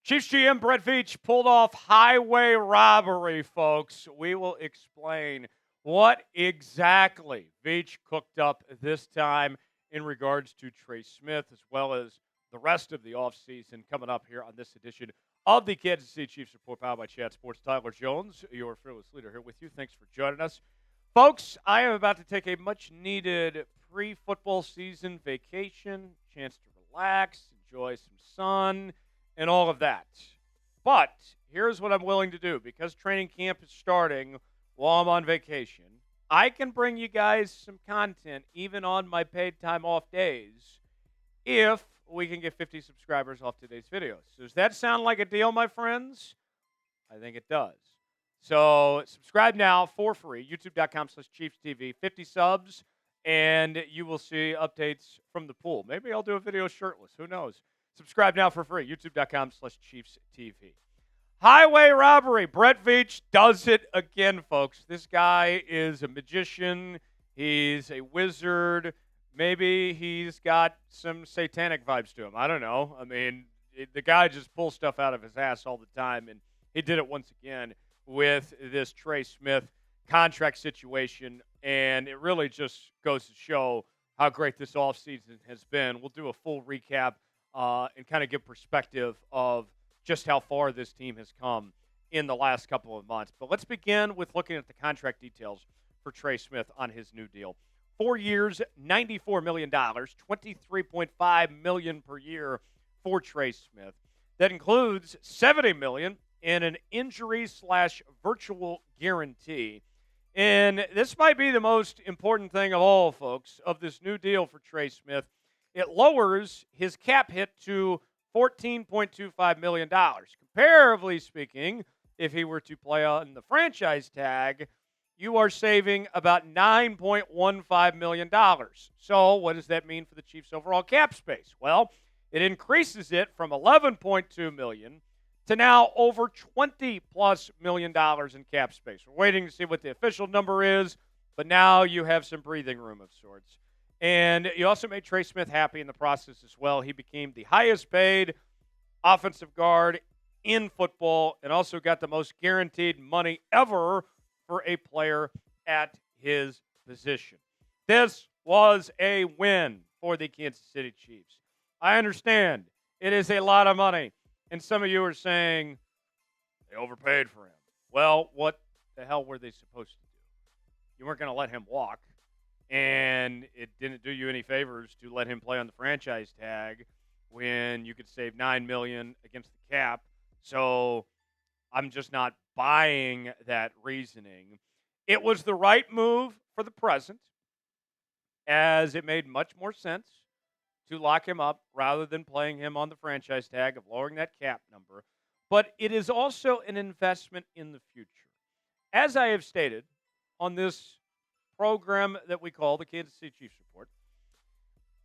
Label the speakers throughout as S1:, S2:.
S1: Chiefs GM Brett Veach pulled off highway robbery, folks. We will explain what exactly Veach cooked up this time in regards to Trey Smith, as well as the rest of the offseason coming up here on this edition of the Kansas City Chiefs Report, powered by Chat Sports. Tyler Jones, your fearless leader, here with you. Thanks for joining us. Folks, I am about to take a much-needed pre-football season vacation, chance to relax, enjoy some sun, and all of that. But here's what I'm willing to do. Because training camp is starting while I'm on vacation, I can bring you guys some content even on my paid time off days if we can get 50 subscribers off today's videos. So does that sound like a deal, my friends? I think it does. So subscribe now for free, youtube.com/ChiefsTV. 50 subs, and you will see updates from the pool. Maybe I'll do a video shirtless. Who knows? Subscribe now for free, youtube.com/ChiefsTV. Highway robbery. Brett Veach does it again, folks. This guy is a magician. He's a wizard. Maybe he's got some satanic vibes to him. I don't know. I mean, the guy just pulls stuff out of his ass all the time, and he did it once again with this Trey Smith contract situation, and it really just goes to show how great this offseason has been. We'll do a full recap and kind of give perspective of just how far this team has come in the last couple of months. But let's begin with looking at the contract details for Trey Smith on his new deal. 4 years, $94 million, $23.5 million per year for Trey Smith. That includes $70 million in an injury/virtual guarantee. And this might be the most important thing of all, folks, of this new deal for Trey Smith. It lowers his cap hit to $14.25 million. Comparatively speaking, if he were to play on the franchise tag, you are saving about $9.15 million. So what does that mean for the Chiefs' overall cap space? Well, it increases it from $11.2 million to now over $20+ million in cap space. We're waiting to see what the official number is, but now you have some breathing room of sorts. And you also made Trey Smith happy in the process as well. He became the highest paid offensive guard in football and also got the most guaranteed money ever for a player at his position. This was a win for the Kansas City Chiefs. I understand it is a lot of money, and some of you are saying they overpaid for him. Well, what the hell were they supposed to do? You weren't going to let him walk, and it didn't do you any favors to let him play on the franchise tag when you could save $9 million against the cap. So I'm just not buying that reasoning. It was the right move for the present, as it made much more sense to lock him up rather than playing him on the franchise tag of lowering that cap number. But it is also an investment in the future. As I have stated on this program that we call the Kansas City Chiefs Report,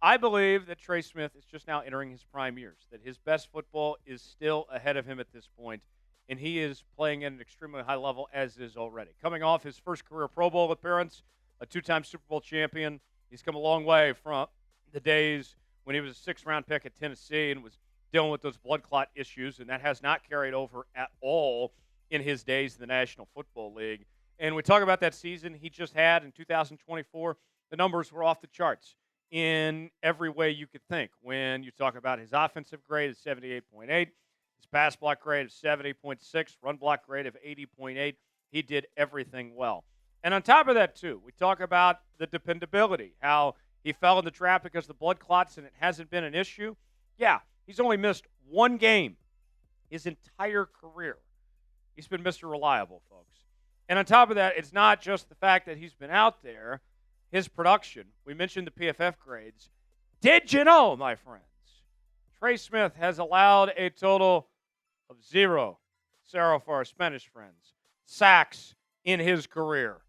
S1: I believe that Trey Smith is just now entering his prime years, that his best football is still ahead of him at this point, and he is playing at an extremely high level, as is already. Coming off his first career Pro Bowl appearance, a two-time Super Bowl champion, he's come a long way from the days when he was a sixth-round pick at Tennessee and was dealing with those blood clot issues, and that has not carried over at all in his days in the National Football League. And we talk about that season he just had in 2024. The numbers were off the charts in every way you could think. When you talk about his offensive grade of 78.8, his pass block grade of 70.6, run block grade of 80.8, he did everything well. And on top of that, too, we talk about the dependability, how he fell in the trap because of the blood clots and it hasn't been an issue. Yeah, he's only missed one game his entire career. He's been Mr. Reliable, folks. And on top of that, it's not just the fact that he's been out there. His production, we mentioned the PFF grades. Did you know, my friends, Trey Smith has allowed a total of 0 for our Spanish friends, sacks in his career.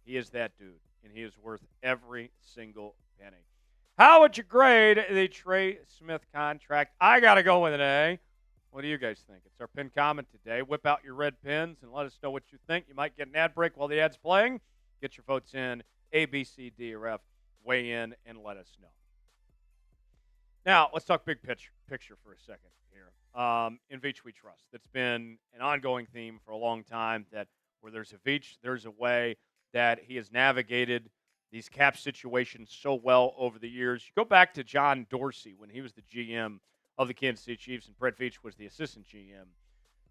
S1: He is that dude, and he is worth every single penny. How would you grade the Trey Smith contract? I got to go with an A. What do you guys think? It's our pin comment today. Whip out your red pins and let us know what you think. You might get an ad break while the ad's playing. Get your votes in. A, B, C, D, or F. Weigh in and let us know. Now, let's talk big picture for a second here. In Veach we trust. That's been an ongoing theme for a long time, that where there's a Veach, there's a way, that he has navigated these cap situations so well over the years. You go back to John Dorsey when he was the GM of the Kansas City Chiefs and Brett Veach was the assistant GM.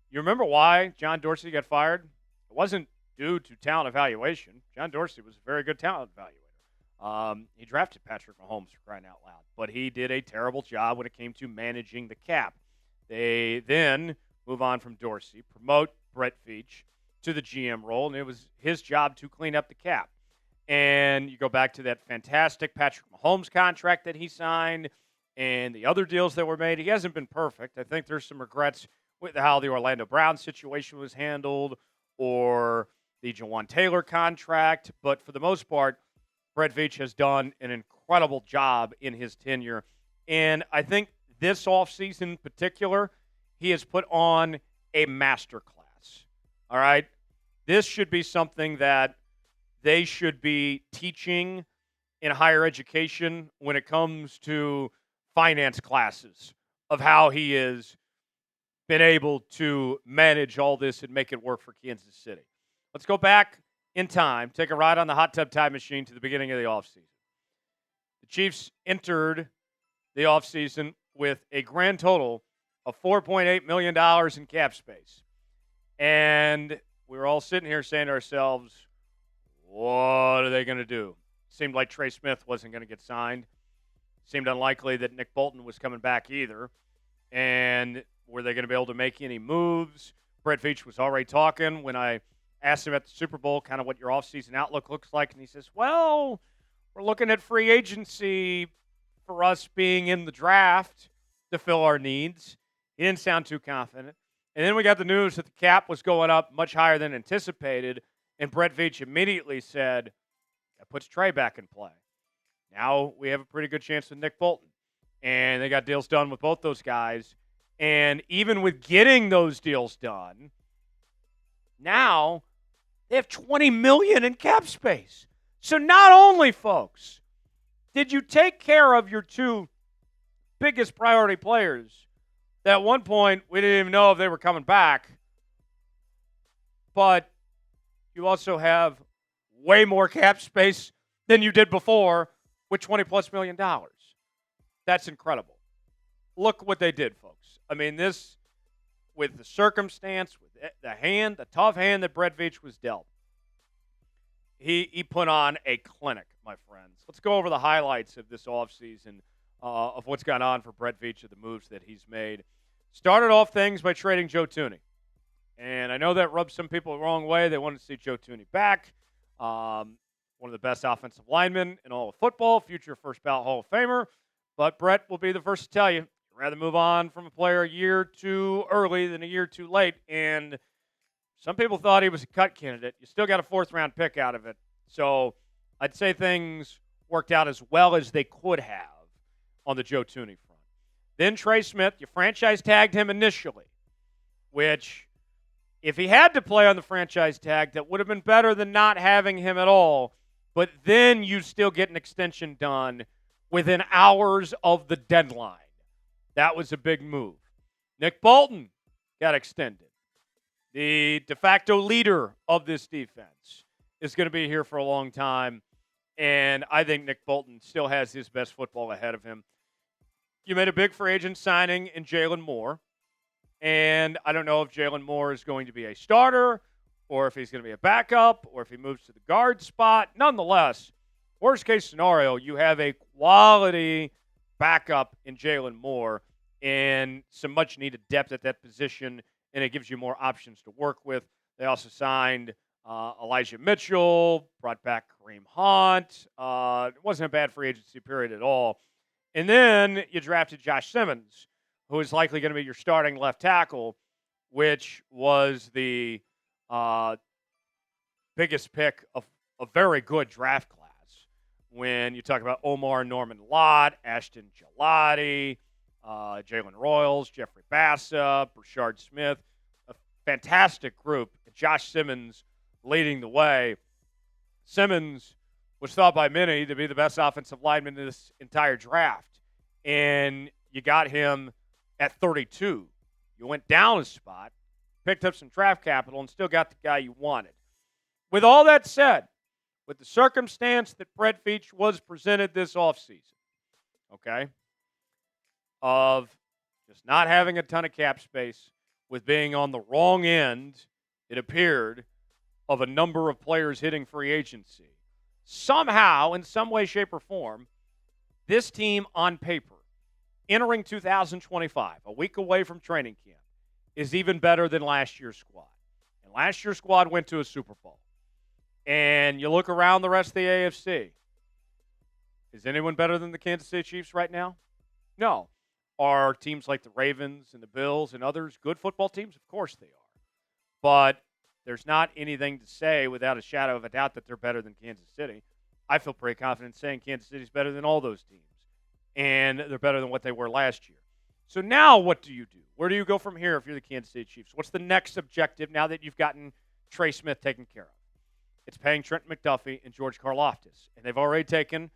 S1: You remember why John Dorsey got fired? It wasn't due to talent evaluation. John Dorsey was a very good talent evaluator. He drafted Patrick Mahomes, for crying out loud, but he did a terrible job when it came to managing the cap. They then move on from Dorsey, promote Brett Veach to the GM role, and it was his job to clean up the cap. And you go back to that fantastic Patrick Mahomes contract that he signed and the other deals that were made. He hasn't been perfect. I think there's some regrets with how the Orlando Brown situation was handled or the Jawan Taylor contract. But for the most part, Brett Veach has done an incredible job in his tenure. And I think this offseason in particular, he has put on a masterclass. All right? This should be something that they should be teaching in higher education when it comes to finance classes, of how he has been able to manage all this and make it work for Kansas City. Let's go back in time, take a ride on the hot tub time machine to the beginning of the offseason. The Chiefs entered the offseason with a grand total of $4.8 million in cap space. And we were all sitting here saying to ourselves, what are they going to do? Seemed like Trey Smith wasn't going to get signed. Seemed unlikely that Nick Bolton was coming back either. And were they going to be able to make any moves? Brett Veach was already talking when I asked him at the Super Bowl kind of what your offseason outlook looks like. And he says, well, we're looking at free agency for us being in the draft to fill our needs. He didn't sound too confident. And then we got the news that the cap was going up much higher than anticipated. And Brett Veach immediately said, that puts Trey back in play. Now we have a pretty good chance with Nick Bolton. And they got deals done with both those guys. And even with getting those deals done, now they have $20 million in cap space. So not only, folks, did you take care of your two biggest priority players that at one point we didn't even know if they were coming back, but you also have way more cap space than you did before with $20+ million. That's incredible. Look what they did, folks. I mean, this, with the circumstance, with the tough hand that Brett Veach was dealt, he put on a clinic, my friends. Let's go over the highlights of this offseason of what's gone on for Brett Veach, of the moves that he's made. Started off things by trading Joe Thuney. And I know that rubs some people the wrong way. They wanted to see Joe Thuney back. One of the best offensive linemen in all of football, future first ballot Hall of Famer. But Brett will be the first to tell you, you'd rather move on from a player a year too early than a year too late. And some people thought he was a cut candidate. You still got a fourth-round pick out of it. So I'd say things worked out as well as they could have on the Joe Thuney front. Then Trey Smith, you franchise tagged him initially, which, if he had to play on the franchise tag, that would have been better than not having him at all. But then you still get an extension done within hours of the deadline. That was a big move. Nick Bolton got extended. The de facto leader of this defense is going to be here for a long time. And I think Nick Bolton still has his best football ahead of him. You made a big free agent signing in Jaylon Moore. And I don't know if Jaylon Moore is going to be a starter or if he's going to be a backup or if he moves to the guard spot. Nonetheless, worst case scenario, you have a quality backup in Jaylon Moore and some much needed depth at that position, and it gives you more options to work with. They also signed Elijah Mitchell, brought back Kareem Hunt. It wasn't a bad free agency period at all. And then you drafted Josh Simmons, who is likely going to be your starting left tackle, which was the biggest pick of a very good draft class. When you talk about Omar Norman Lott, Ashton Gelati, Jalen Royals, Jeffrey Bassa, Brashard Smith, a fantastic group. Josh Simmons leading the way. Simmons was thought by many to be the best offensive lineman in this entire draft. and you got him at 32. You went down a spot, picked up some draft capital, and still got the guy you wanted. With all that said, with the circumstance that Brett Veach was presented this offseason, okay, of just not having a ton of cap space, with being on the wrong end, it appeared, of a number of players hitting free agency. Somehow, in some way, shape, or form, this team on paper, entering 2025, a week away from training camp, is even better than last year's squad. And last year's squad went to a Super Bowl. And you look around the rest of the AFC. Is anyone better than the Kansas City Chiefs right now? No. Are teams like the Ravens and the Bills and others good football teams? Of course they are. But there's not anything to say without a shadow of a doubt that they're better than Kansas City. I feel pretty confident saying Kansas City's better than all those teams. And they're better than what they were last year. So now what do you do? Where do you go from here if you're the Kansas City Chiefs? What's the next objective now that you've gotten Trey Smith taken care of? It's paying Trent McDuffie and George Karlaftis. And they've already taken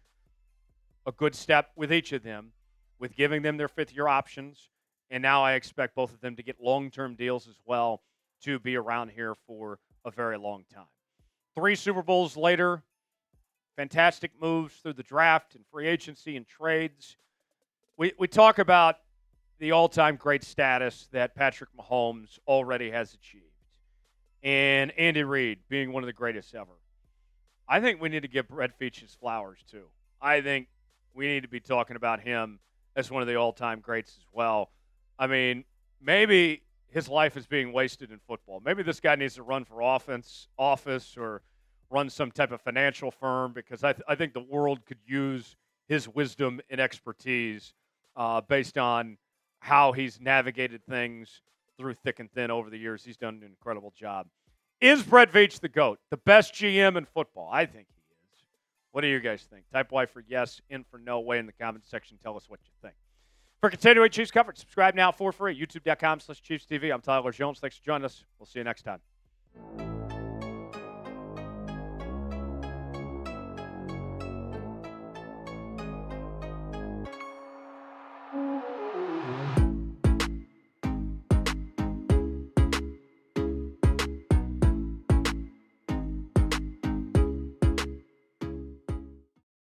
S1: a good step with each of them, with giving them their fifth-year options. And now I expect both of them to get long-term deals as well to be around here for a very long time. 3 Super Bowls later, fantastic moves through the draft and free agency and trades. We talk about the all-time great status that Patrick Mahomes already has achieved, and Andy Reid being one of the greatest ever. I think we need to give Brett Veach his flowers, too. I think we need to be talking about him as one of the all-time greats as well. I mean, maybe his life is being wasted in football. Maybe this guy needs to run for office or run some type of financial firm, because I think the world could use his wisdom and expertise based on how he's navigated things through thick and thin over the years. He's done an incredible job. Is Brett Veach the GOAT, the best GM in football? I think he is. What do you guys think? Type Y for yes, in for no. Way in the comments section. Tell us what you think. For continuing Chiefs coverage, subscribe now for free. YouTube.com/ChiefsTV. I'm Tyler Jones. Thanks for joining us. We'll see you next time.